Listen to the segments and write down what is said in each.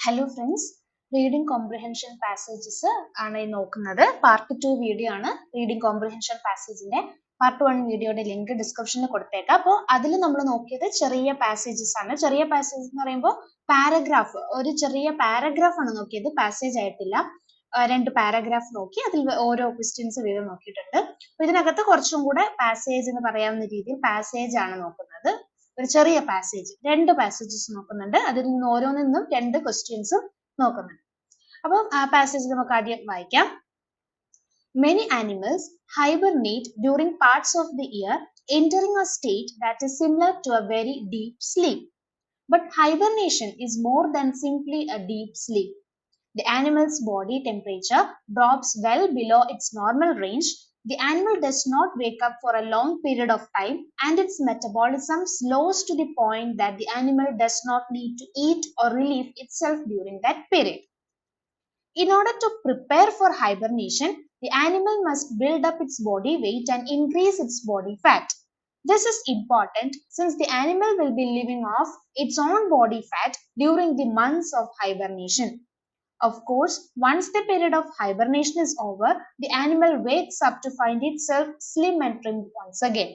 Hello friends, reading comprehension passages ആണ് ഈ നോക്കുന്നത്. പാർട്ട് 2 വീഡിയോ ആണ്. റീഡിംഗ് കോംപ്രിഹെൻഷൻ പാസേജിന്റെ പാർട്ട് 1 വീഡിയോയുടെ ലിങ്ക് ഡിസ്ക്രിപ്ഷനിൽ കൊടുത്തേക്കാം. അപ്പോൾ അതിൽ നമ്മൾ നോക്കിയത് ചെറിയ പാസേജസ് ആണ്. ചെറിയ പാസേജ് എന്ന് പറയുമ്പോൾ പാരഗ്രാഫ്, ഒരു ചെറിയ പാരഗ്രാഫ് ആണ് നോക്കിയത്, പാസേജ് ആയിട്ടില്ല. രണ്ട് പാരഗ്രാഫ് നോക്കി അതിൽ ഓരോ ക്വസ്റ്റ്യൻസ് വീതം നോക്കിയിട്ടുണ്ട്. അപ്പൊ ഇതിനകത്ത് കുറച്ചും കൂടെ പാസേജ് എന്ന് പറയാവുന്ന രീതിയിൽ പാസേജ് ആണ് നോക്കുന്നത്. ഒരു ചെറിയ പാസേജ്, രണ്ട് പാസേജസ് നോക്കുന്നുണ്ട്. അതിൽ നിന്ന് ഓരോന്നിന്നും രണ്ട് ക്വസ്റ്റ്യൻസും നോക്കുന്നുണ്ട്. അപ്പം ആ പാസേജ് നമുക്ക് ആദ്യം വായിക്കാം. Many animals hibernate during parts of the year, entering a state that is similar to a very deep sleep. But hibernation is more than simply a deep sleep. The animal's body temperature drops well below its normal range. The animal does not wake up for a long period of time, and its metabolism slows to the point that the animal does not need to eat or relieve itself during that period. In order to prepare for hibernation, the animal must build up its body weight and increase its body fat. This is important since the animal will be living off its own body fat during the months of hibernation. Of course, once the period of hibernation is over, the animal wakes up to find itself slim and trim once again.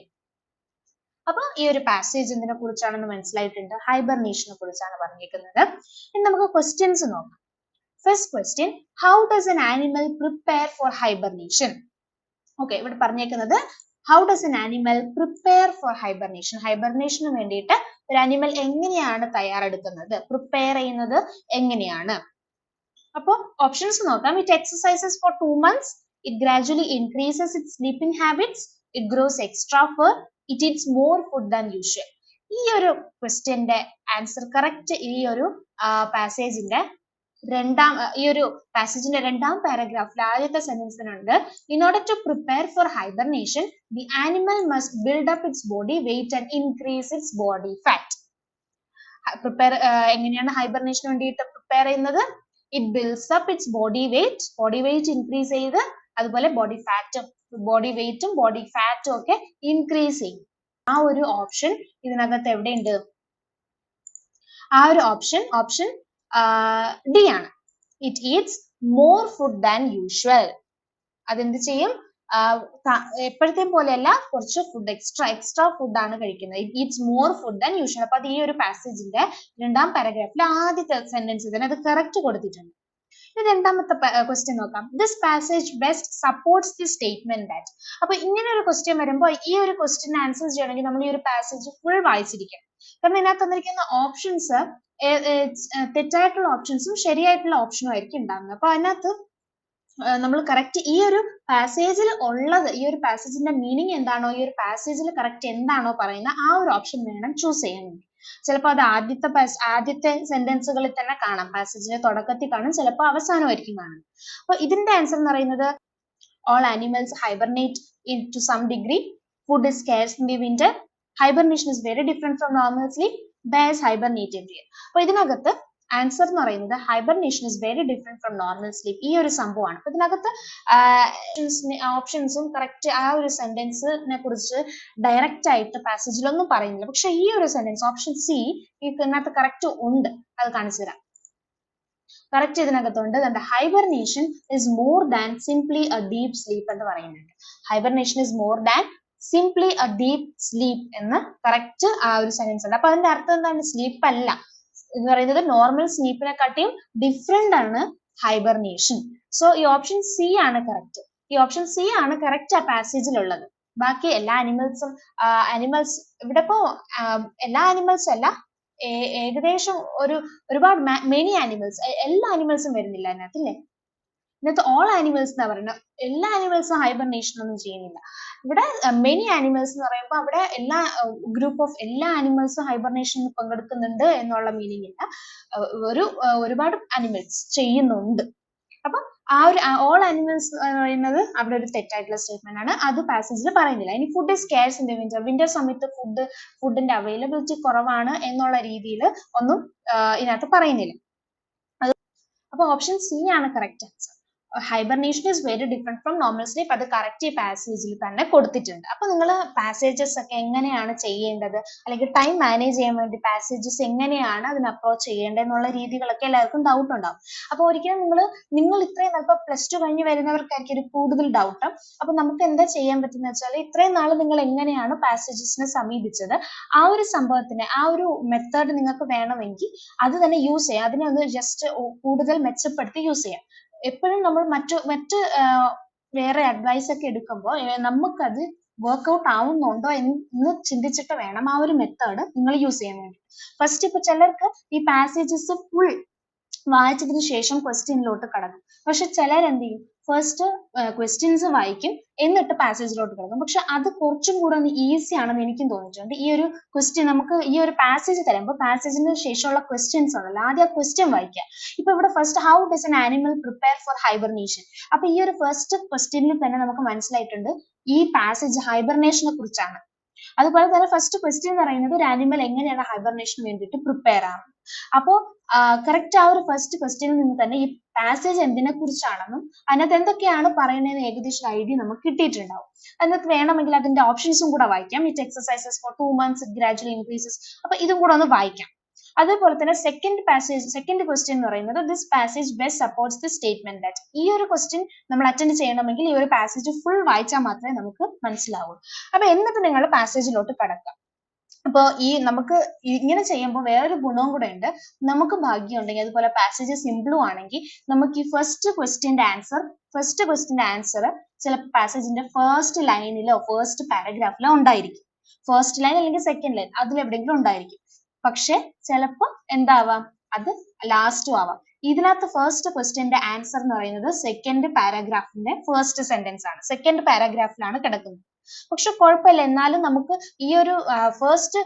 അപ്പോൾ ഈ ഒരു passage എന്തിനെ കുറിച്ചാണെന്ന് മനസ്സിലായിട്ടുണ്ട്. ഹൈബർനേഷനെ കുറിച്ചാണ് പറഞ്ഞിരിക്കുന്നത്. ഇനി നമുക്ക് questions നോക്കാം. First question, how does an animal prepare for hibernation? Okay, ഇവിടെ പറഞ്ഞേക്കുന്നത് how does an animal prepare for hibernation? ഹൈബർനേഷന് വേണ്ടിയിട്ട് ഒരു ആനിമൽ എങ്ങനെയാണ് തയ്യാറെടുക്കുന്നത്, പ്രിപ്പയർ ചെയ്യുന്നത് എങ്ങനെയാണ്? അപ്പോൾ ഓപ്ഷൻസ് നോക്കാം. It exercises for 2 months, it gradually increases its sleeping habits, it grows extra fur, it eats more food than usual. ഈ ഒരു ക്വസ്റ്റ്യന്റെ ആൻസർ കറക്റ്റ് ഈ ഒരു പാസേജിന്റെ രണ്ടാം പാരഗ്രാഫിൽ ആദ്യത്തെ സെന്റൻസിനുണ്ട്. In order to prepare for hibernation, the animal must build up its body weight and increase its body fat. Prepare എങ്ങനെയാണ് ഹൈബർനേഷന് വേണ്ടിയിട്ട് പ്രിപ്പയർ ചെയ്യുന്നത്? It builds up its body weight increase ചെയ്ത് അതുപോലെ ബോഡി വെയിറ്റും ബോഡി ഫാറ്റും ഒക്കെ ഇൻക്രീസ് ചെയ്യും. ആ ഒരു ഓപ്ഷൻ ഇതിനകത്ത് എവിടെയുണ്ട്? ആ ഒരു ഓപ്ഷൻ ഡി ആണ്. It eats more food than usual. അതെന്ത് ചെയ്യും? എപ്പോഴത്തെയും പോലെയല്ല, കുറച്ച് ഫുഡ് എക്സ്ട്രാ ഫുഡ് ആണ് കഴിക്കുന്നത്. It eats more food than usual. അപ്പൊ അത് ഈ ഒരു പാസേജിന്റെ രണ്ടാം പാരഗ്രാഫിലെ ആദ്യത്തെ സെന്റൻസ് തന്നെ അത് കറക്റ്റ് കൊടുത്തിട്ടുണ്ട്. ഇനി രണ്ടാമത്തെ ക്വസ്റ്റ്യൻ നോക്കാം. This passage best supports the statement that. അപ്പൊ ഇങ്ങനെ ഒരു ക്വസ്റ്റ്യൻ വരുമ്പോൾ ഈ ഒരു ക്വസ്റ്റ്യൻ ആൻസർ ചെയ്യണമെങ്കിൽ നമ്മൾ ഈ ഒരു പാസേജ് ഫുൾ വായിച്ചിരിക്കണം. കാരണം ഇതിനകത്ത് തന്നിരിക്കുന്ന ഓപ്ഷൻസ് തെറ്റായിട്ടുള്ള ഓപ്ഷൻസും ശരിയായിട്ടുള്ള ഓപ്ഷനും ആയിരിക്കും ഉണ്ടാകുന്നത്. അപ്പൊ അതിനകത്ത് നമ്മൾ കറക്റ്റ് ഈ ഒരു പാസേജിൽ ഉള്ളത്, ഈ ഒരു പാസേജിന്റെ മീനിങ് എന്താണോ, ഈ ഒരു പാസേജിൽ കറക്റ്റ് എന്താണോ പറയുന്നത്, ആ ഒരു ഓപ്ഷൻ വേണം ചൂസ് ചെയ്യാൻ വേണ്ടി. ചിലപ്പോൾ അത് ആദ്യത്തെ സെന്റൻസുകളിൽ തന്നെ കാണാം, പാസേജിന്റെ തുടക്കത്തിൽ കാണും, ചിലപ്പോൾ അവസാനമായിരിക്കും കാണും. അപ്പൊ ഇതിന്റെ ആൻസർ എന്ന് പറയുന്നത് all animals hibernate to some degree. Food is scarce in the winter. Hibernation is very different from normal sleep. Bears hibernate every year. അപ്പൊ ഇതിനകത്ത് ആൻസർ എന്ന് പറയുന്നത് hibernation is very different from normal sleep, ഈ ഒരു സംഭവമാണ്. അപ്പൊ ഇതിനകത്ത് ഓപ്ഷൻസും correct ആ ഒരു സെന്റൻസിനെ കുറിച്ച് ഡയറക്റ്റ് ആയിട്ട് പാസേജിലൊന്നും പറയുന്നില്ല. പക്ഷെ ഈ ഒരു സെന്റൻസ് ഓപ്ഷൻ സി ഇതിനകത്ത് കറക്റ്റ് ഉണ്ട്, അത് കാണിച്ചു തരാം. കറക്റ്റ് ഇതിനകത്തുണ്ട്. Hibernation is more than simply A deep sleep എന്ന് പറയുന്നുണ്ട്. Hibernation is more than simply A deep sleep എന്ന് കറക്റ്റ് ആ ഒരു സെന്റൻസ് ഉണ്ട്. അപ്പൊ അതിന്റെ അർത്ഥം എന്താണ്? സ്ലീപ്പ് അല്ല എന്ന് പറയുന്നത്, നോർമൽ സ്ലീപ്പിനെ കാട്ടിയും ഡിഫറെന്റ് ആണ് ഹൈബർനേഷൻ. സോ ഈ ഓപ്ഷൻ സി ആണ് കറക്റ്റ്. ഈ ഓപ്ഷൻ സി ആണ് കറക്റ്റ് ആ പാസേജിലുള്ളത്. ബാക്കി എല്ലാ ആനിമൽസ് ഇവിടെ ഇപ്പോ എല്ലാ ആനിമൽസും അല്ല, ഏകദേശം ഒരുപാട് മെനി ആനിമൽസ്, എല്ലാ ആനിമൽസും വരുന്നില്ല അതിനകത്ത് അല്ലേ. ഇതിനകത്ത് ഓൾ ആനിമൽസ് എന്നാ പറയുന്നത്. എല്ലാ ആനിമൽസും ഹൈബർനേഷൻ ഒന്നും ചെയ്യുന്നില്ല. ഇവിടെ മെനി ആനിമൽസ് എന്ന് പറയുമ്പോൾ അവിടെ എല്ലാ ഗ്രൂപ്പ് ഓഫ് എല്ലാ ആനിമൽസും ഹൈബർനേഷനിൽ പങ്കെടുക്കുന്നുണ്ട് എന്നുള്ള മീനിങ് ഇല്ല. ഒരുപാട് ആനിമൽസ് ചെയ്യുന്നുണ്ട്. അപ്പൊ ആ ഒരു ഓൾ ആനിമൽസ് എന്ന് പറയുന്നത് അവിടെ ഒരു തെറ്റായിട്ടുള്ള സ്റ്റേറ്റ്മെന്റ് ആണ്, അത് പാസേജിൽ പറയുന്നില്ല. ഇനി food is scars in the winter സമയത്ത് ഫുഡിന്റെ അവൈലബിലിറ്റി കുറവാണ് എന്നുള്ള രീതിയിൽ ഒന്നും ഇതിനകത്ത് പറയുന്നില്ല. അപ്പൊ ഓപ്ഷൻ സി ആണ് correct answer. Hibernation is very different from normal sleep. അത് കറക്റ്റ് ഈ പാസേജിൽ തന്നെ കൊടുത്തിട്ടുണ്ട്. അപ്പൊ നിങ്ങൾ പാസേജസ് ഒക്കെ എങ്ങനെയാണ് ചെയ്യേണ്ടത്, അല്ലെങ്കിൽ ടൈം മാനേജ് ചെയ്യാൻ വേണ്ടി പാസേജസ് എങ്ങനെയാണ് അതിന് അപ്രോച്ച് ചെയ്യേണ്ടത് എന്നുള്ള രീതികളൊക്കെ എല്ലാവർക്കും ഡൗട്ട് ഉണ്ടാവും. അപ്പൊ ഒരിക്കലും നിങ്ങൾ ഇത്രയും ഇപ്പൊ +2 കഴിഞ്ഞ് വരുന്നവർക്കായിരിക്കും ഒരു കൂടുതൽ ഡൗട്ട്. അപ്പൊ നമുക്ക് എന്താ ചെയ്യാൻ പറ്റുന്ന വെച്ചാൽ, ഇത്രയും നാൾ നിങ്ങൾ എങ്ങനെയാണ് പാസേജസിനെ സമീപിച്ചത്, ആ ഒരു സംഭവത്തിന് ആ ഒരു മെത്തേഡ് നിങ്ങൾക്ക് വേണമെങ്കിൽ അത് തന്നെ യൂസ് ചെയ്യാം. അതിനെ ഒന്ന് ജസ്റ്റ് കൂടുതൽ മെച്ചപ്പെടുത്തി യൂസ് ചെയ്യാം. എപ്പോഴും നമ്മൾ മറ്റ് വേറെ അഡ്വൈസ് ഒക്കെ എടുക്കുമ്പോൾ നമുക്കത് വർക്ക്ഔട്ട് ആവുന്നുണ്ടോ എന്ന് ചിന്തിച്ചിട്ട് വേണം ആ ഒരു മെത്തേഡ് നിങ്ങൾ യൂസ് ചെയ്യാൻ വേണ്ടി. ഫസ്റ്റ് ഇപ്പൊ ചിലർക്ക് ഈ പാസേജസ് ഫുൾ വായിച്ചതിന് ശേഷം ക്വസ്റ്റ്യനിലോട്ട് കടക്കും. പക്ഷെ ചിലർ എന്ത് ചെയ്യും, ഫസ്റ്റ് ക്വസ്റ്റ്യൻസ് വായിക്കും എന്നിട്ട് പാസേജിലോട്ട് കിടക്കും. പക്ഷെ അത് കുറച്ചും കൂടെ ഒന്ന് ഈസി ആണെന്ന് എനിക്കും തോന്നിയിട്ടുണ്ട്. ഈ ഒരു ക്വസ്റ്റ്യൻ നമുക്ക് ഈ ഒരു പാസേജ് തരുമ്പോൾ പാസേജിന് ശേഷമുള്ള ക്വസ്റ്റ്യൻസ് ഉണ്ടല്ലോ, ആദ്യം ആ ക്വസ്റ്റ്യൻ വായിക്കുക. ഇപ്പൊ ഇവിടെ first how does N animal prepare for hibernation. അപ്പൊ ഈ ഒരു ഫസ്റ്റ് ക്വസ്റ്റ്യനിൽ തന്നെ നമുക്ക് മനസ്സിലായിട്ടുണ്ട് ഈ പാസേജ് ഹൈബർനേഷനെ കുറിച്ചാണ്. അതുപോലെ തന്നെ ഫസ്റ്റ് ക്വസ്റ്റ്യൻ എന്ന് പറയുന്നത് ഒരു ആനിമൽ എങ്ങനെയാണ് ഹൈബർനേഷന് വേണ്ടിയിട്ട് പ്രിപ്പയർ ആണ്. അപ്പോ കറക്റ്റ് ആ ഒരു ഫസ്റ്റ് ക്വസ്റ്റ്യനിൽ നിന്ന് തന്നെ ഈ പാസേജ് എന്തിനെ കുറിച്ചാണെന്നും അതിനകത്ത് എന്തൊക്കെയാണ് പറയുന്നതെന്ന് ഏകദേശം ഐഡിയ നമുക്ക് കിട്ടിയിട്ടുണ്ടാവും. അതിനകത്ത് വേണമെങ്കിൽ അതിന്റെ ഓപ്ഷൻസും കൂടെ വായിക്കാം. It exercises for 2 months it gradually increases. അപ്പൊ ഇതും കൂടെ ഒന്ന് വായിക്കാം. അതേപോലെ തന്നെ സെക്കൻഡ് ക്വസ്റ്റ്യൻ എന്ന് പറയുന്നത് this passage best supports the statement that. ഈ ഒരു ക്വസ്റ്റ്യൻ നമ്മൾ അറ്റൻഡ് ചെയ്യണമെങ്കിൽ ഈ ഒരു പാസേജ് ഫുൾ വായിച്ചാൽ മാത്രമേ നമുക്ക് മനസ്സിലാവൂ. അപ്പൊ എന്നിട്ട് നിങ്ങൾ പാസേജിലോട്ട് കടക്കാം. അപ്പോൾ നമുക്ക് ഇങ്ങനെ ചെയ്യുമ്പോൾ വേറൊരു ഗുണവും കൂടെ ഉണ്ട്. നമുക്ക് ഭാഗ്യം ഉണ്ടെങ്കിൽ, അതുപോലെ പാസേജ് സിമ്പിളും ആണെങ്കിൽ, നമുക്ക് ഈ ഫസ്റ്റ് ക്വസ്റ്റ്യന്റെ ആൻസർ ചിലപ്പോൾ പാസേജിന്റെ ഫസ്റ്റ് ലൈനിലോ ഫസ്റ്റ് പാരഗ്രാഫിലോ ഉണ്ടായിരിക്കും. ഫസ്റ്റ് ലൈൻ അല്ലെങ്കിൽ സെക്കൻഡ് ലൈൻ അതിലെവിടെയെങ്കിലും ഉണ്ടായിരിക്കും. പക്ഷെ ചിലപ്പോ എന്താവാം, അത് ലാസ്റ്റും ആവാം. ഇതിനകത്ത് ഫസ്റ്റ് ക്വസ്റ്റ്യന്റെ ആൻസർ എന്ന് പറയുന്നത് സെക്കൻഡ് പാരഗ്രാഫിന്റെ ഫസ്റ്റ് സെന്റൻസ് ആണ്, സെക്കൻഡ് പാരഗ്രാഫിലാണ് കിടക്കുന്നത്. പക്ഷെ കുഴപ്പമില്ല, എന്നാലും നമുക്ക് ഈ ഒരു ഫസ്റ്റ്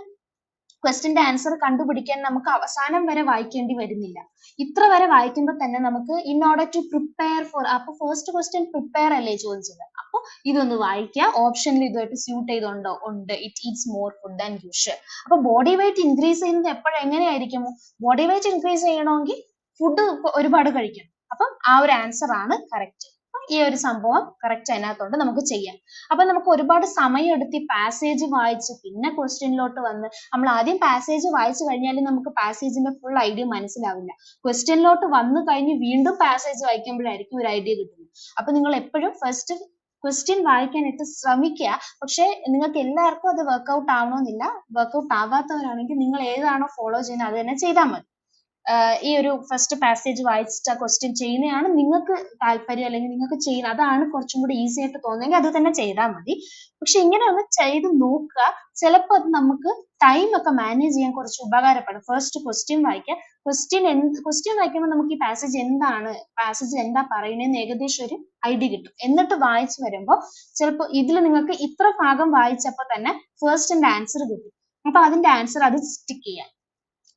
ക്വസ്റ്റ്യന്റെ ആൻസർ കണ്ടുപിടിക്കാൻ നമുക്ക് അവസാനം വരെ വായിക്കേണ്ടി വരുന്നില്ല. ഇത്ര വരെ വായിക്കുമ്പോൾ തന്നെ നമുക്ക് in order to prepare for, അപ്പൊ ഫസ്റ്റ് ക്വസ്റ്റ്യൻ പ്രിപ്പയർ അല്ലേ ചോദിച്ചത്, അപ്പൊ ഇതൊന്ന് വായിക്കുക. ഓപ്ഷനിൽ ഇതുമായിട്ട് സ്യൂട്ട് ചെയ്തുണ്ടോ, ഉണ്ട്. It eats more food than usual. അപ്പൊ ബോഡി വെയിറ്റ് ഇൻക്രീസ് ചെയ്യുന്നത് എങ്ങനെയായിരിക്കും, ബോഡി വെയിറ്റ് ഇൻക്രീസ് ചെയ്യണമെങ്കിൽ ഫുഡ് ഒരുപാട് കഴിക്കണം. അപ്പം ആ ഒരു ആൻസർ ആണ് കറക്റ്റ്. ഈ ഒരു സംഭവം കറക്റ്റ് അതിനകത്തോണ്ട് നമുക്ക് ചെയ്യാം. അപ്പൊ നമുക്ക് ഒരുപാട് സമയം എടുത്ത് ഈ പാസേജ് വായിച്ച് പിന്നെ ക്വസ്റ്റ്യനിലോട്ട് വന്ന്, നമ്മൾ ആദ്യം പാസേജ് വായിച്ചു കഴിഞ്ഞാൽ നമുക്ക് പാസേജിന്റെ ഫുൾ ഐഡിയ മനസ്സിലാവില്ല. ക്വസ്റ്റ്യനിലോട്ട് വന്നു കഴിഞ്ഞ് വീണ്ടും പാസേജ് വായിക്കുമ്പോഴായിരിക്കും ഒരു ഐഡിയ കിട്ടുന്നത്. അപ്പൊ നിങ്ങൾ എപ്പോഴും ഫസ്റ്റ് ക്വസ്റ്റ്യൻ വായിക്കാനായിട്ട് ശ്രമിക്കുക. പക്ഷെ നിങ്ങൾക്ക് എല്ലാവർക്കും അത് വർക്ക്ഔട്ട് ആവണമെന്നില്ല. വർക്ക്ഔട്ട് ആവാത്തവരാണെങ്കിൽ നിങ്ങൾ ഏതാണോ ഫോളോ ചെയ്യുന്നത് അത് തന്നെ ചെയ്താൽ മതി. ഈ ഒരു ഫസ്റ്റ് പാസേജ് വായിച്ചിട്ട് ആ ക്വസ്റ്റ്യൻ ചെയ്യുന്നതാണ് നിങ്ങൾക്ക് താല്പര്യം, അല്ലെങ്കിൽ നിങ്ങൾക്ക് ചെയ്യുന്ന അതാണ് കുറച്ചും കൂടി ഈസി ആയിട്ട് തോന്നുന്നെങ്കിൽ അത് തന്നെ ചെയ്താൽ മതി. പക്ഷെ ഇങ്ങനെ ഒന്ന് ചെയ്ത് നോക്കുക. ചിലപ്പോൾ അത് നമുക്ക് ടൈം ഒക്കെ മാനേജ് ചെയ്യാൻ കുറച്ച് ഉപകാരപ്പെടും. ഫസ്റ്റ് ക്വസ്റ്റ്യൻ വായിക്കുക. ക്വസ്റ്റ്യൻ വായിക്കുമ്പോൾ നമുക്ക് ഈ പാസേജ് എന്താ പറയുന്നതെന്ന് ഏകദേശം ഒരു ഐഡിയ കിട്ടും. എന്നിട്ട് വായിച്ചു വരുമ്പോൾ ചിലപ്പോൾ ഇതിൽ നിങ്ങൾക്ക് ഇത്ര ഭാഗം വായിച്ചപ്പോൾ തന്നെ ഫസ്റ്റിന്റെ ആൻസർ കിട്ടും. അപ്പൊ അതിന്റെ ആൻസർ അത് സ്റ്റിക്ക് ചെയ്യാം,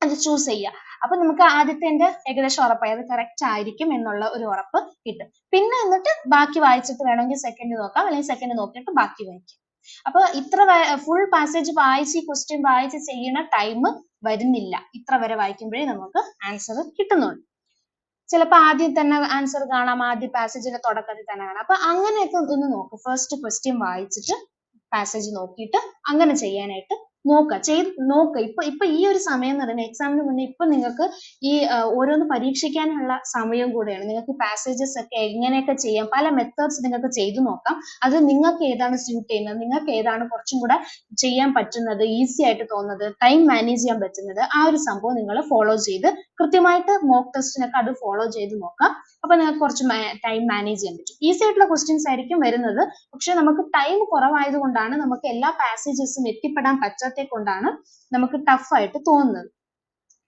അത് ചൂസ് ചെയ്യുക. അപ്പൊ നമുക്ക് ആദ്യത്തെ ഏകദേശം ഉറപ്പായി അത് കറക്റ്റ് ആയിരിക്കും എന്നുള്ള ഒരു ഉറപ്പ് കിട്ടും. പിന്നെ എന്നിട്ട് ബാക്കി വായിച്ചിട്ട് വേണമെങ്കിൽ സെക്കൻഡ് നോക്കാം, അല്ലെങ്കിൽ സെക്കൻഡ് നോക്കിയിട്ട് ബാക്കി വായിക്കാം. അപ്പൊ ഇത്ര ഫുൾ പാസേജ് വായിച്ച് ക്വസ്റ്റ്യൻ വായിച്ച് ചെയ്യുന്ന ടൈം വരുന്നില്ല. ഇത്ര വരെ വായിക്കുമ്പോഴേ നമുക്ക് ആൻസർ കിട്ടുന്നുള്ളൂ. ചിലപ്പോൾ ആദ്യം തന്നെ ആൻസർ കാണാം, ആദ്യ പാസേജിന്റെ തുടക്കത്തിൽ തന്നെ കാണാം. അപ്പൊ അങ്ങനെയൊക്കെ ഒന്ന് നോക്കും. ഫസ്റ്റ് ക്വസ്റ്റ്യൻ വായിച്ചിട്ട് പാസേജ് നോക്കിയിട്ട് അങ്ങനെ ചെയ്യാനായിട്ട് നോക്കുക. ഇപ്പൊ ഈ ഒരു സമയം എന്ന് പറയുന്നത് എക്സാമിന് മുന്നേ ഇപ്പൊ നിങ്ങൾക്ക് ഈ ഓരോന്ന് പരീക്ഷിക്കാനുള്ള സമയം കൂടെയാണ്. നിങ്ങൾക്ക് പാസേജസ് ഒക്കെ എങ്ങനെയൊക്കെ ചെയ്യാം, പല മെത്തേഡ്സ് നിങ്ങൾക്ക് ചെയ്തു നോക്കാം. അത് നിങ്ങൾക്ക് ഏതാണ് സ്യൂട്ട് ചെയ്യുന്നത്, നിങ്ങൾക്ക് ഏതാണ് കുറച്ചും കൂടെ ചെയ്യാൻ പറ്റുന്നത്, ഈസി ആയിട്ട് തോന്നുന്നത്, ടൈം മാനേജ് ചെയ്യാൻ പറ്റുന്നത്, ആ ഒരു സംഭവം നിങ്ങൾ ഫോളോ ചെയ്ത് കൃത്യമായിട്ട് മോക്ക് ടെസ്റ്റിനൊക്കെ അത് ഫോളോ ചെയ്ത് നോക്കാം. അപ്പൊ നിങ്ങൾക്ക് കുറച്ച് ടൈം മാനേജ് ചെയ്യാൻ പറ്റും. ഈസി ആയിട്ടുള്ള ക്വസ്റ്റ്യൻസ് ആയിരിക്കും വരുന്നത്. പക്ഷെ നമുക്ക് ടൈം കുറവായത് കൊണ്ടാണ്, നമുക്ക് എല്ലാ പാസേജസും എത്തിപ്പെടാൻ പറ്റാത്തത് കൊണ്ടാണ് നമുക്ക് ടഫ് ആയിട്ട് തോന്നുന്നത്.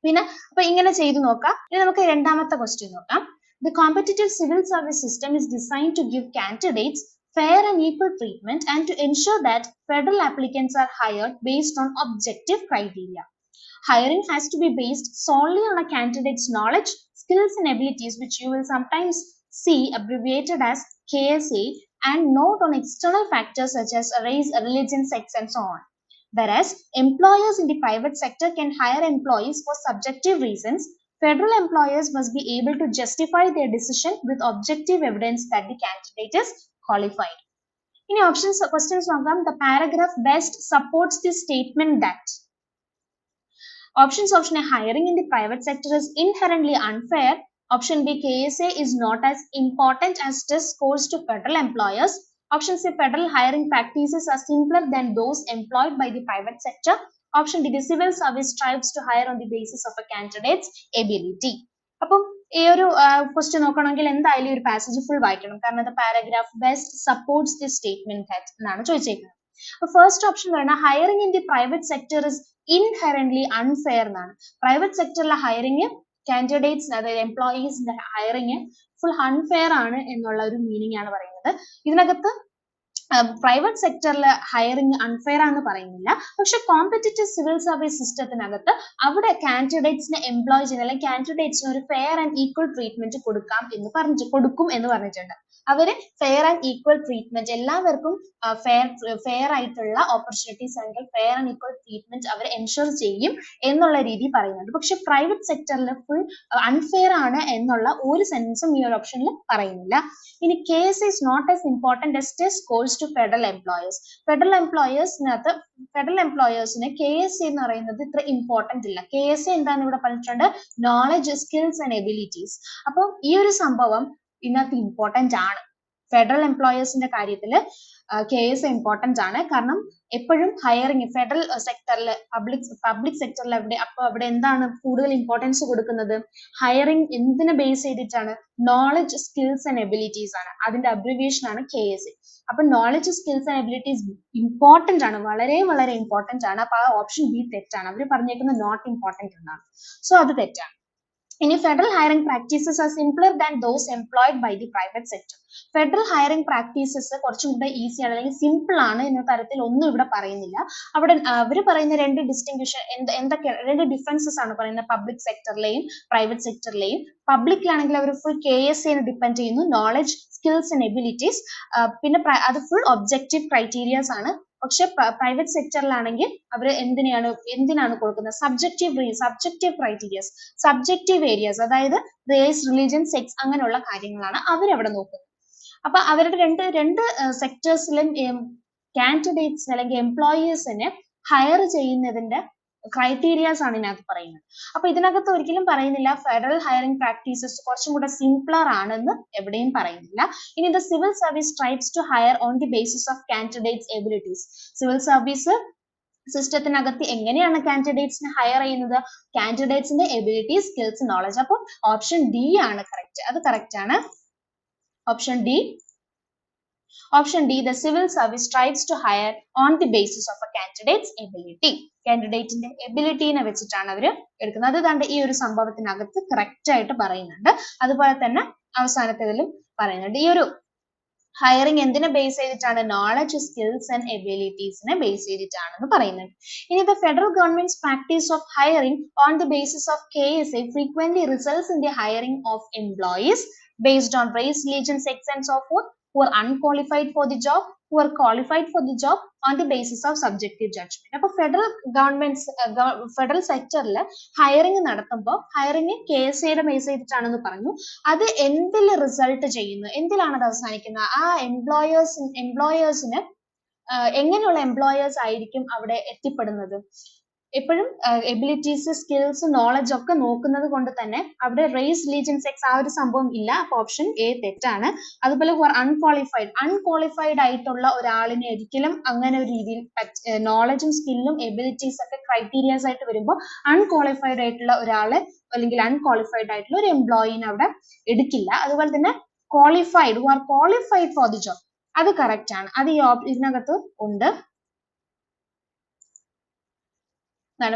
പിന്നെ അപ്പൊ ഇങ്ങനെ ചെയ്തു നോക്കാം. ഇനി നമുക്ക് രണ്ടാമത്തെ ക്വസ്റ്റ്യൻ നോക്കാം. The competitive civil service system is designed to give candidates fair and equal treatment and to ensure that federal applicants are hired based on objective criteria. Hiring has to be based solely on a candidate's knowledge, skills and abilities, which you will sometimes see abbreviated as KSA, and not on external factors such as race, religion, sex and so on. Whereas employers in the private sector can hire employees for subjective reasons, Federal employers must be able to justify their decision with objective evidence that the candidate is qualified. In options, questions നോക്കാം. The paragraph best supports the statement that option A, hiring in the private sector is inherently unfair. Option B, KSA is not as important as test scores to federal employers. Option C, federal hiring practices are simpler than those employed by the private sector. Option D, the civil service strives to hire on the basis of a candidate's ability. അപ്പം ഈ ഒരു question നോക്കണമെങ്കിൽ എന്തായാലും ഒരു passage full വായിക്കണം, കാരണം the paragraph best supports the statement that എന്നാണ് ചോദിച്ചേക്കുന്നത്. ഫസ്റ്റ് ഓപ്ഷൻ പറയുന്നത് hiring in the private sector is inherently unfair എന്നാണ്. പ്രൈവറ്റ് സെക്ടറിലെ ഹയറിംഗ് കാൻഡിഡേറ്റ്സ്, അതായത് എംപ്ലോയീസിന്റെ ഹയറിംഗ് ഫുൾ അൺഫെയർ ആണ് എന്നുള്ള ഒരു മീനിങ് ആണ് പറയുന്നത്. ഇതിനകത്ത് പ്രൈവറ്റ് സെക്ടറിൽ ഹയറിംഗ് അൺഫെയർ ആണെന്ന് പറയുന്നില്ല, പക്ഷെ കോമ്പറ്റീറ്റീവ് സിവിൽ സർവീസ് സിസ്റ്റത്തിനകത്ത് അവിടെ കാൻഡിഡേറ്റ്സിനെ എംപ്ലോയ് ചെയ്യുന്ന അല്ലെങ്കിൽ കാൻഡിഡേറ്റ്സിന് ഒരു ഫെയർ ആൻഡ് ഈക്വൽ ട്രീറ്റ്മെന്റ് കൊടുക്കും എന്ന് പറഞ്ഞിട്ടുണ്ട്. അവര് ഫെയർ ആൻഡ് ഈക്വൽ ട്രീറ്റ്മെന്റ്, എല്ലാവർക്കും ഫെയർ ആയിട്ടുള്ള ഓപ്പർച്യൂണിറ്റീസ് അല്ലെങ്കിൽ ഫെയർ ആൻഡ് ഈക്വൽ ട്രീറ്റ്മെന്റ് അവർ എൻഷുർ ചെയ്യും എന്നുള്ള രീതി പറയുന്നുണ്ട്. പക്ഷെ പ്രൈവറ്റ് സെക്ടറിൽ ഫുൾ അൺഫെയർ ആണ് എന്നുള്ള ഒരു സെന്റൻസും ഈ ഒരു ഓപ്ഷനിൽ പറയുന്നില്ല. ഇനി case is not as important as test scores to federal employers. Federal എംപ്ലോയേഴ്സിന് KSA എന്ന് പറയുന്നത് ഇത്ര ഇമ്പോർട്ടന്റ് ഇല്ല. KSA എന്താന്ന് ഇവിടെ പറഞ്ഞിട്ടുണ്ട്, നോളജ്, സ്കിൽസ് ആൻഡ് എബിലിറ്റീസ്. അപ്പം ഈ ഒരു സംഭവം ഇതിനകത്ത് ഇമ്പോർട്ടന്റ് ആണ്. ഫെഡറൽ എംപ്ലോയേഴ്സിന്റെ കാര്യത്തിൽ KSA ഇമ്പോർട്ടന്റ് ആണ്, കാരണം എപ്പോഴും ഹയറിംഗ് ഫെഡറൽ സെക്ടറിൽ പബ്ലിക് സെക്ടറിൽ അവിടെ എന്താണ് കൂടുതൽ ഇമ്പോർട്ടൻസ് കൊടുക്കുന്നത്, ഹയറിംഗ് എന്തിനെ ബേസ് ചെയ്തിട്ടാണ്, നോളജ്, സ്കിൽസ് ആൻഡ് എബിലിറ്റീസ് ആണ്. അതിന്റെ അബ്രിവിയേഷൻ ആണ് KSA. അപ്പൊ knowledge, skills and abilities important ആണ്, വളരെ വളരെ ഇമ്പോർട്ടന്റ് ആണ്. അപ്പൊ ആ ഓപ്ഷൻ ബി തെറ്റാണ്. അവർ പറഞ്ഞേക്കുന്നത് നോട്ട് ഇമ്പോർട്ടന്റ് എന്നാണ്. സോ അത് തെറ്റാണ്. ഇനി federal hiring practices are simpler than those employed by the private sector. Federal hiring practices കുറച്ചും കൂടെ ഈസി ആണ് അല്ലെങ്കിൽ സിമ്പിൾ ആണ് എന്ന തരത്തിൽ ഒന്നും ഇവിടെ പറയുന്നില്ല. അവിടെ അവർ പറയുന്ന രണ്ട് ഡിസ്റ്റിങ്ഷൻ എന്തൊക്കെ, രണ്ട് ഡിഫറൻസസ് ആണ് പറയുന്നത് പബ്ലിക് സെക്ടറിലെയും പ്രൈവറ്റ് സെക്ടറിലെയും. പബ്ലിക്കിലാണെങ്കിൽ അവർ ഫുൾ KSA ഡിപ്പെൻഡ് ചെയ്യുന്നു, നോളജ്, സ്കിൽസ് ആൻഡ് എബിലിറ്റീസ്, പിന്നെ അത് ഫുൾ ഒബ്ജക്റ്റീവ് ക്രൈറ്റീരിയാസ് ആണ്. പക്ഷെ പ്രൈവറ്റ് സെക്ടറിലാണെങ്കിൽ അവർ എന്തിനാണ് കൊടുക്കുന്നത്, സബ്ജക്റ്റീവ് ക്രൈറ്റീരിയാസ്, സബ്ജക്റ്റീവ് ഏരിയാസ്, അതായത് റേസ്, റിലീജിയൻ, സെക്സ് അങ്ങനെയുള്ള കാര്യങ്ങളാണ് അവരവിടെ നോക്കുന്നത്. അപ്പൊ അവരുടെ രണ്ട് സെക്ടേഴ്സിലും കാൻഡിഡേറ്റ്സ് അല്ലെങ്കിൽ എംപ്ലോയീസിനെ ഹയർ ചെയ്യുന്നതിന്റെ ക്രൈറ്റീരിയാസ് ആണ് ഇതിനകത്ത് പറയുന്നത്. അപ്പൊ ഇതിനകത്ത് ഒരിക്കലും പറയുന്നില്ല ഫെഡറൽ ഹയറിംഗ് പ്രാക്ടീസസ് കുറച്ചും കൂടെ സിംപ്ലർ ആണെന്ന് എവിടെയും പറയുന്നില്ല. ഇനി the civil service strives to hire on the basis of candidates abilities. Civil service സിസ്റ്റത്തിനകത്ത് എങ്ങനെയാണ് കാൻഡിഡേറ്റ്സിനെ ഹയർ ചെയ്യുന്നത്, കാൻഡിഡേറ്റ്സിന്റെ എബിലിറ്റി, സ്കിൽസ്, നോളജ്. അപ്പൊ ഓപ്ഷൻ ഡി ആണ് കറക്റ്റ്. അത് കറക്റ്റ് ആണ്. Option D, the civil service strives to hire on the basis of a candidate's ability. കാൻഡിഡേറ്റിന്റെ എബിലിറ്റിനെ വെച്ചിട്ടാണ് അവർ എടുക്കുന്നത്. അത് കണ്ട് ഈ ഒരു സംഭവത്തിനകത്ത് കറക്റ്റ് ആയിട്ട് പറയുന്നുണ്ട്. അതുപോലെ തന്നെ അവസാനത്തേതിലും പറയുന്നുണ്ട്. ഈ ഒരു ഹയറിംഗ് എന്തിനെ ബേസ് ചെയ്തിട്ടാണ്, നോളജ്, സ്കിൽസ് ആൻഡ് എബിലിറ്റീസിനെ ബേസ് ചെയ്തിട്ടാണെന്ന് പറയുന്നുണ്ട്. ഇനി the federal government's practice of hiring on the basis of KSA frequently results in the hiring of employees based on race, religion, sex and so forth, who are unqualified for the job, who are qualified for the job on the basis of subjective judgment. അപ്പോൾ federal സെക്ടറിൽ hiring നടത്തുമ്പോൾ hiring KSA base ചെയ്തിട്ടാണെന്ന് പറഞ്ഞു. അത് എന്തിൽ result ചെയ്യുന്നു, എന്തിലാണ് അത് അവസാനിക്കുന്നത്, ആ എംപ്ലോയേഴ്സിന് എങ്ങനെയുള്ള എംപ്ലോയേഴ്സ് ആയിരിക്കും അവിടെ എത്തിപ്പെടുന്നത്. എപ്പോഴും എബിലിറ്റീസ്, സ്കിൽസ്, നോളജ് ഒക്കെ നോക്കുന്നത് കൊണ്ട് തന്നെ അവിടെ റേസ്, റിലീജിയൻ, സെക്സ് ആ ഒരു സംഭവം ഇല്ല. അപ്പൊ ഓപ്ഷൻ എ തെറ്റാണ്. അതുപോലെ അൺക്വാളിഫൈഡ് ആയിട്ടുള്ള ഒരാളിനെ ഒരിക്കലും അങ്ങനെ ഒരു രീതിയിൽ നോളജും സ്കില്ലും എബിലിറ്റീസ് ഒക്കെ ക്രൈറ്റീരിയാസ് ആയിട്ട് വരുമ്പോൾ അൺക്വാളിഫൈഡ് ആയിട്ടുള്ള ഒരാളെ അല്ലെങ്കിൽ അൺക്വാളിഫൈഡ് ആയിട്ടുള്ള ഒരു എംപ്ലോയിനെ അവിടെ എടുക്കില്ല. അതുപോലെ തന്നെ ക്വാളിഫൈഡ് ഫോർ ദി ജോബ്, അത് കറക്റ്റ് ആണ്. അത് ഈ ഇതിനകത്ത് ഉണ്ട്.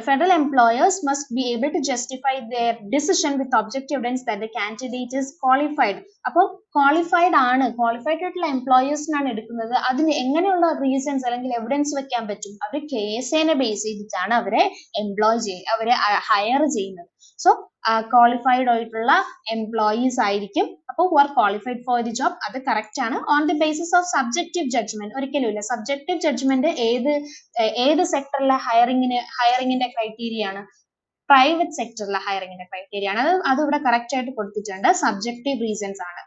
Federal employers must be able to justify their decision with objective evidence that the candidate is qualified. അപ്പോൾ ക്വാളിഫൈഡ് ആയിട്ടുള്ള എംപ്ലോയേഴ്സിനാണ് എടുക്കുന്നത്. അതിന് എങ്ങനെയുള്ള റീസൺസ് അല്ലെങ്കിൽ എവിഡൻസ് വെക്കാൻ പറ്റും, അവർ KSA ബേസ് ചെയ്തിട്ടാണ് അവരെ അവരെ ഹയർ ചെയ്യുന്നത്. സോ ക്വാളിഫൈഡ് ആയിട്ടുള്ള എംപ്ലോയീസ് ആയിരിക്കും. അപ്പോൾ who are qualified for the job, അത് കറക്റ്റ് ആണ്. On the basis of subjective judgement, ഒരിക്കലും ഇല്ല. സബ്ജക്റ്റീവ് ജഡ്ജ്മെന്റ് ഏത് സെക്ടറിലെ ഹയറിംഗിന്റെ ക്രൈറ്റീരിയ ആണ്, പ്രൈവറ്റ് സെക്ടറിലെ ഹയറിംഗിന്റെ ക്രൈറ്റീരിയ ആണ്. അത് ഇവിടെ കറക്റ്റ് ആയിട്ട് കൊടുത്തിട്ടുണ്ട്. സബ്ജക്റ്റീവ് റീസൺസ് ആണ്.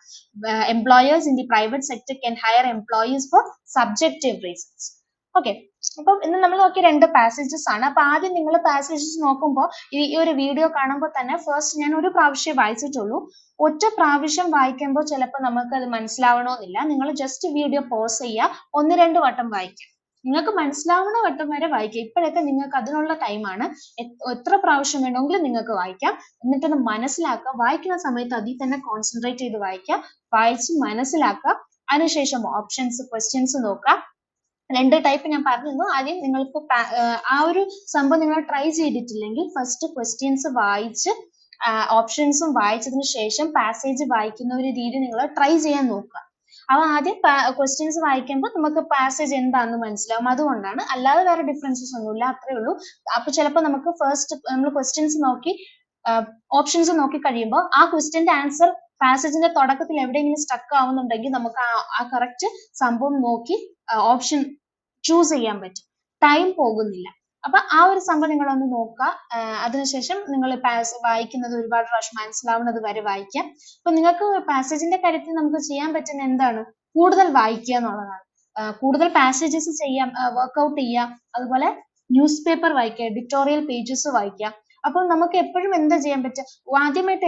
Employers in the private sector can hire employees for subjective reasons. Okay, അപ്പം ഇന്ന് നമ്മൾ നോക്കിയ 2 പാസേജസ് ആണ്. അപ്പൊ ആദ്യം നിങ്ങൾ പാസേജസ് നോക്കുമ്പോൾ ഈ ഒരു വീഡിയോ കാണുമ്പോൾ തന്നെ ഫസ്റ്റ് ഞാൻ ഒരു പ്രാവശ്യം വായിച്ചിട്ടുള്ളൂ. ഒറ്റ പ്രാവശ്യം വായിക്കുമ്പോൾ ചിലപ്പോൾ നമുക്ക് അത് മനസ്സിലാവണമെന്നില്ല. നിങ്ങൾ ജസ്റ്റ് വീഡിയോ പോസ് ചെയ്യുക, 1-2 വട്ടം വായിക്കുക. നിങ്ങൾക്ക് മനസ്സിലാവുന്ന വട്ടം വരെ വായിക്കുക. ഇപ്പോഴൊക്കെ നിങ്ങൾക്ക് അതിനുള്ള ടൈമാണ്. എത്ര പ്രാവശ്യം വേണമെങ്കിലും നിങ്ങൾക്ക് വായിക്കാം. എന്നിട്ടൊന്ന് മനസ്സിലാക്കുക. വായിക്കുന്ന സമയത്ത് അതിൽ തന്നെ കോൺസെൻട്രേറ്റ് ചെയ്ത് വായിക്കുക. വായിച്ച് മനസ്സിലാക്കുക. അതിനുശേഷം ഓപ്ഷൻസ്, ക്വസ്റ്റ്യൻസ് നോക്കുക. 2 ടൈപ്പ് ഞാൻ പറഞ്ഞു. ആദ്യം നിങ്ങൾക്ക് ആ ഒരു സംഭവം നിങ്ങൾ ട്രൈ ചെയ്തിട്ടില്ലെങ്കിൽ ഫസ്റ്റ് ക്വസ്റ്റ്യൻസ് വായിച്ച് ഓപ്ഷൻസും വായിച്ചതിന് ശേഷം പാസേജ് വായിക്കുന്ന ഒരു രീതി നിങ്ങൾ ട്രൈ ചെയ്യാൻ നോക്കുക. അപ്പൊ ആദ്യം ക്വസ്റ്റ്യൻസ് വായിക്കുമ്പോൾ നമുക്ക് പാസേജ് എന്താണെന്ന് മനസ്സിലാവും. അതുകൊണ്ടാണ്, അല്ലാതെ വേറെ ഡിഫറൻസസ് ഒന്നുമില്ല, അത്രേ ഉള്ളൂ. അപ്പൊ ചിലപ്പോൾ നമുക്ക് ഫസ്റ്റ് നമ്മൾ ക്വസ്റ്റ്യൻസ് നോക്കി ഓപ്ഷൻസ് നോക്കി കഴിയുമ്പോൾ ആ ക്വസ്റ്റ്യന്റെ ആൻസർ പാസേജിന്റെ തുടക്കത്തിൽ എവിടെയെങ്കിലും സ്റ്റക്ക് ആവുന്നുണ്ടെങ്കിൽ നമുക്ക് ആ കറക്റ്റ് സംഭവം നോക്കി ഓപ്ഷൻ ചൂസ് ചെയ്യാൻ പറ്റും. ടൈം പോകുന്നില്ല. അപ്പൊ ആ ഒരു സംഭവം നിങ്ങളൊന്ന് നോക്കുക. അതിനുശേഷം നിങ്ങൾ വായിക്കുന്നത് ഒരുപാട് പ്രാവശ്യം മനസ്സിലാവുന്നത് വരെ വായിക്കാം. അപ്പൊ നിങ്ങൾക്ക് പാസേജിന്റെ കാര്യത്തിൽ നമുക്ക് ചെയ്യാൻ പറ്റുന്ന എന്താണ്, കൂടുതൽ വായിക്കുക എന്നുള്ളതാണ്. കൂടുതൽ പാസേജസ് ചെയ്യാം, വർക്ക്ഔട്ട് ചെയ്യാം. അതുപോലെ ന്യൂസ് പേപ്പർ വായിക്കുക, എഡിറ്റോറിയൽ പേജസ് വായിക്കാം. അപ്പോൾ നമുക്ക് എപ്പോഴും എന്താ ചെയ്യാൻ പറ്റുക, ആദ്യമായിട്ട്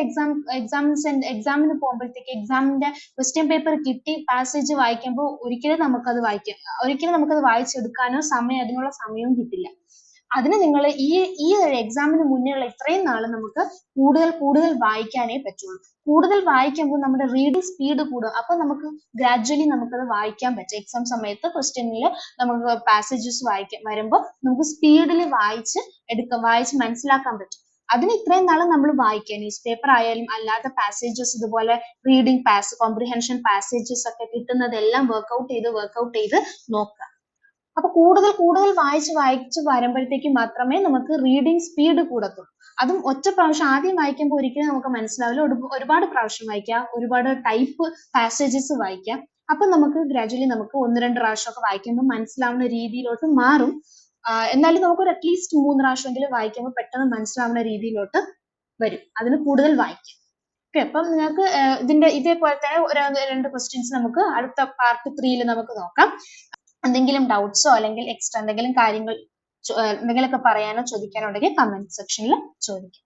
എക്സാമിന് പോകുമ്പോഴത്തേക്ക് എക്സാമിന്റെ ക്വസ്റ്റ്യൻ പേപ്പർ കിട്ടി പാസേജ് വായിക്കുമ്പോൾ ഒരിക്കലും നമുക്കത് വായിച്ചെടുക്കാനോ അതിനുള്ള സമയവും കിട്ടില്ല. അതിന് നിങ്ങൾ ഈ ഒരു എക്സാമിന് മുന്നേയുള്ള ഇത്രയും നാൾ നമുക്ക് കൂടുതൽ വായിക്കാനേ പറ്റുള്ളൂ. കൂടുതൽ വായിക്കുമ്പോൾ നമ്മുടെ റീഡിങ് സ്പീഡ് കൂടും. അപ്പൊ നമുക്ക് ഗ്രാജുവലി നമുക്കത് വായിക്കാൻ പറ്റും. എക്സാം സമയത്ത് ക്വസ്റ്റ്യനിൽ നമുക്ക് പാസേജസ് വരുമ്പോൾ നമുക്ക് സ്പീഡിൽ വായിച്ച് മനസ്സിലാക്കാൻ പറ്റും. അതിന് ഇത്രയും നാൾ നമ്മൾ വായിക്കുക. ന്യൂസ് പേപ്പർ ആയാലും അല്ലാത്ത പാസേജസ്, ഇതുപോലെ റീഡിങ് കോംപ്രിഹെൻഷൻ പാസേജസ് ഒക്കെ കിട്ടുന്നതെല്ലാം വർക്ക്ഔട്ട് ചെയ്ത് നോക്കുക. അപ്പൊ കൂടുതൽ വായിച്ച് വരുമ്പോഴത്തേക്ക് മാത്രമേ നമുക്ക് റീഡിങ് സ്പീഡ് കൂടത്തുള്ളൂ. അതും ഒറ്റ പ്രാവശ്യം ആദ്യം വായിക്കുമ്പോൾ ഒരിക്കലും നമുക്ക് മനസ്സിലാവില്ല. ഒരുപാട് പ്രാവശ്യം വായിക്കാം, ഒരുപാട് ടൈപ്പ് പാസേജസ് വായിക്കാം. അപ്പൊ നമുക്ക് ഗ്രാജുവലി നമുക്ക് 1-2 പ്രാവശ്യമൊക്കെ വായിക്കുമ്പോൾ മനസ്സിലാവുന്ന രീതിയിലോട്ട് മാറും. എന്നാലും നമുക്കൊരു അറ്റ്ലീസ്റ്റ് 3 പ്രാവശ്യമെങ്കിലും വായിക്കുമ്പോൾ പെട്ടെന്ന് മനസ്സിലാവുന്ന രീതിയിലോട്ട് വരും. അതിന് കൂടുതൽ വായിക്കാം. ഓക്കെ, അപ്പം നിങ്ങൾക്ക് ഇതേപോലെ തന്നെ 2 ക്വസ്റ്റ്യൻസ് നമുക്ക് അടുത്ത പാർട്ട് 3 നമുക്ക് നോക്കാം. എന്തെങ്കിലും ഡൗട്ട്സോ അല്ലെങ്കിൽ എക്സ്ട്രാ എന്തെങ്കിലും കാര്യങ്ങൾ എന്തെങ്കിലുമൊക്കെ പറയാനോ ചോദിക്കാനോ ഉണ്ടെങ്കിൽ കമന്റ് സെക്ഷനിൽ ചോദിക്കാം.